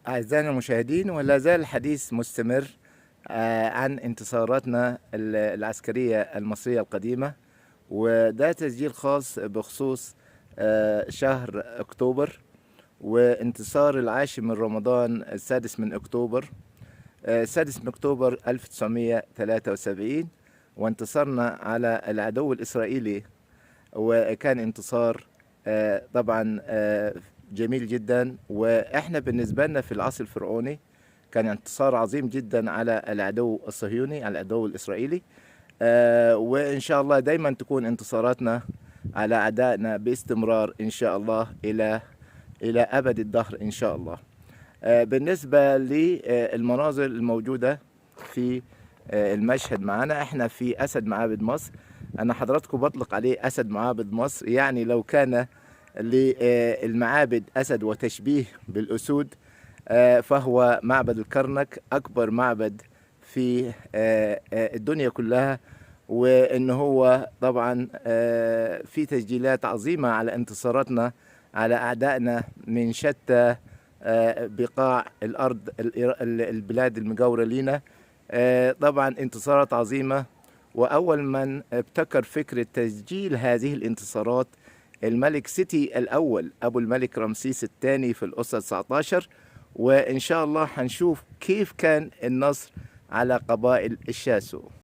أعزائنا المشاهدين، ولا زال الحديث مستمر عن انتصاراتنا العسكرية المصرية القديمة، وده تسجيل خاص بخصوص شهر أكتوبر وانتصار العاشر من رمضان السادس من أكتوبر. السادس من أكتوبر 1973، وانتصرنا على العدو الإسرائيلي، وكان انتصار طبعا جميل جدا. واحنا بالنسبة لنا في العصر الفرعوني كان انتصار عظيم جدا على العدو الصهيوني، على العدو الإسرائيلي. وإن شاء الله دايما تكون انتصاراتنا على أعدائنا باستمرار إن شاء الله إلى أبد الدهر إن شاء الله. بالنسبة للمناظر الموجودة في المشهد معنا، احنا في أسد معابد مصر. أنا حضراتكم بطلق عليه أسد معابد مصر، يعني لو كان للمعابد أسد وتشبيه بالأسود، فهو معبد الكرنك أكبر معبد في الدنيا كلها. وإن هو طبعا في تسجيلات عظيمة على انتصاراتنا على أعدائنا من شتى بقاع الأرض، البلاد المجاورة لنا. طبعا انتصارات عظيمة، وأول من ابتكر فكرة تسجيل هذه الانتصارات الملك سيتي الأول أبو الملك رمسيس الثاني في الأسرة 19. وإن شاء الله هنشوف كيف كان النصر على قبائل الشاسو.